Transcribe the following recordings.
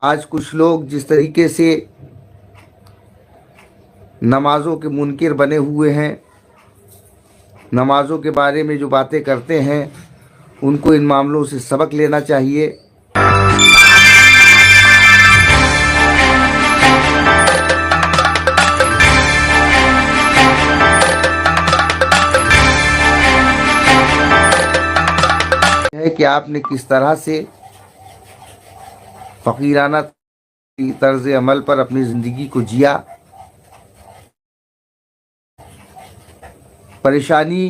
آج کچھ لوگ جس طریقے سے نمازوں کے منکر بنے ہوئے ہیں، نمازوں کے بارے میں جو باتیں کرتے ہیں، ان کو ان معاملوں سے سبق لینا چاہیے۔ ہے کہ آپ نے کس طرح سے فقیرانہ طرز عمل پر اپنی زندگی کو جیا، پریشانی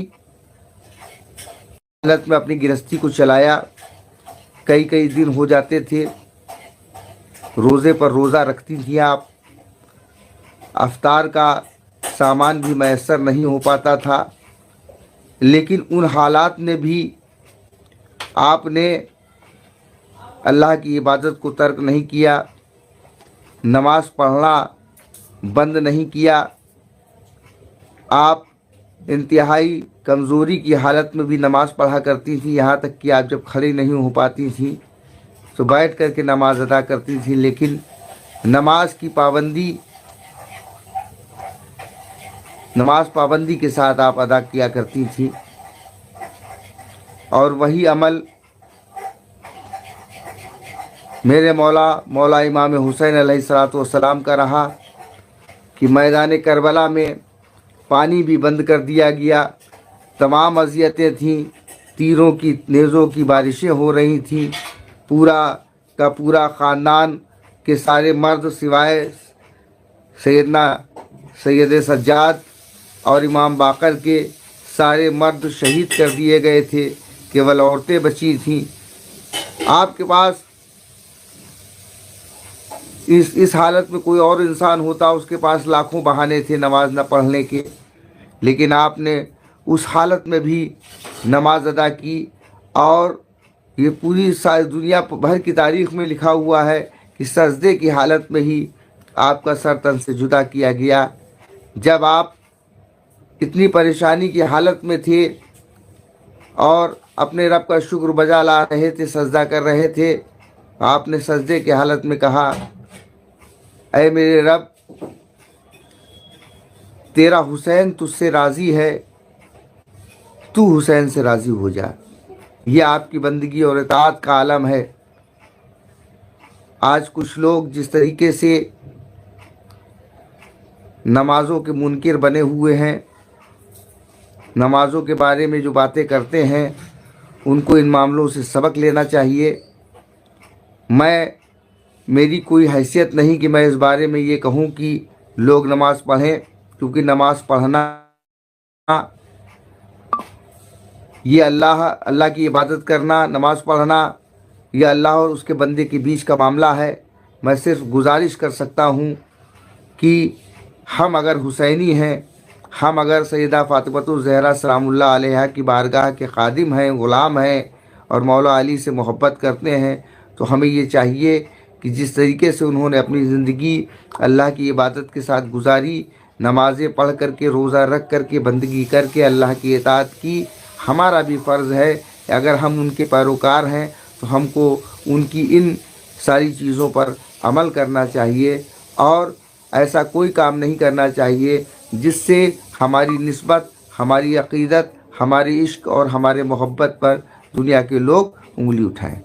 حالت میں اپنی گرہستی کو چلایا۔ کئی دن ہو جاتے تھے، روزے پر روزہ رکھتی تھیں آپ، افطار کا سامان بھی میسر نہیں ہو پاتا تھا، لیکن ان حالات میں بھی آپ نے اللہ کی عبادت کو ترک نہیں کیا، نماز پڑھنا بند نہیں کیا۔ آپ انتہائی کمزوری کی حالت میں بھی نماز پڑھا کرتی تھی، یہاں تک کہ آپ جب کھڑی نہیں ہو پاتی تھیں تو بیٹھ کر کے نماز ادا کرتی تھی، لیکن نماز پابندی کے ساتھ آپ ادا کیا کرتی تھی، اور وہی عمل میرے مولا امام حسین علیہ السلام کا رہا کہ میدان کربلا میں پانی بھی بند کر دیا گیا، تمام اذیتیں تھیں، تیروں کی نیزوں کی بارشیں ہو رہی تھیں، پورا کا پورا خاندان کے سارے مرد سوائے سید سجاد اور امام باقر کے سارے مرد شہید کر دیے گئے تھے، کیول عورتیں بچی تھیں۔ آپ کے پاس اس حالت میں کوئی اور انسان ہوتا، اس کے پاس لاکھوں بہانے تھے نماز نہ پڑھنے کے، لیکن آپ نے اس حالت میں بھی نماز ادا کی، اور یہ پوری ساری دنیا بھر کی تاریخ میں لکھا ہوا ہے کہ سجدے کی حالت میں ہی آپ کا سر تن سے جدا کیا گیا۔ جب آپ اتنی پریشانی کی حالت میں تھے اور اپنے رب کا شکر بجا لا رہے تھے، سجدہ کر رہے تھے، آپ نے سجدے کی حالت میں کہا، اے میرے رب، تیرا حسین تجھ سے راضی ہے، تو حسین سے راضی ہو جا۔ یہ آپ کی بندگی اور اطاعت کا عالم ہے۔ آج کچھ لوگ جس طریقے سے نمازوں کے منکر بنے ہوئے ہیں، نمازوں کے بارے میں جو باتیں کرتے ہیں، ان کو ان معاملوں سے سبق لینا چاہیے۔ میری کوئی حیثیت نہیں کہ میں اس بارے میں یہ کہوں کہ لوگ نماز پڑھیں، کیونکہ نماز پڑھنا یہ اللہ کی عبادت کرنا، نماز پڑھنا یہ اللہ اور اس کے بندے کے بیچ کا معاملہ ہے۔ میں صرف گزارش کر سکتا ہوں کہ ہم اگر حسینی ہیں، ہم اگر سیدہ فاطمۃ الزہرا سلام اللہ علیہا کی بارگاہ کے خادم ہیں، غلام ہیں، اور مولا علی سے محبت کرتے ہیں، تو ہمیں یہ چاہیے کہ جس طریقے سے انہوں نے اپنی زندگی اللہ کی عبادت کے ساتھ گزاری، نمازیں پڑھ کر کے، روزہ رکھ کر کے، بندگی کر کے اللہ کی اطاعت کی، ہمارا بھی فرض ہے کہ اگر ہم ان کے پیروکار ہیں تو ہم کو ان کی ان ساری چیزوں پر عمل کرنا چاہیے، اور ایسا کوئی کام نہیں کرنا چاہیے جس سے ہماری نسبت، ہماری عقیدت، ہماری عشق اور ہمارے محبت پر دنیا کے لوگ انگلی اٹھائیں۔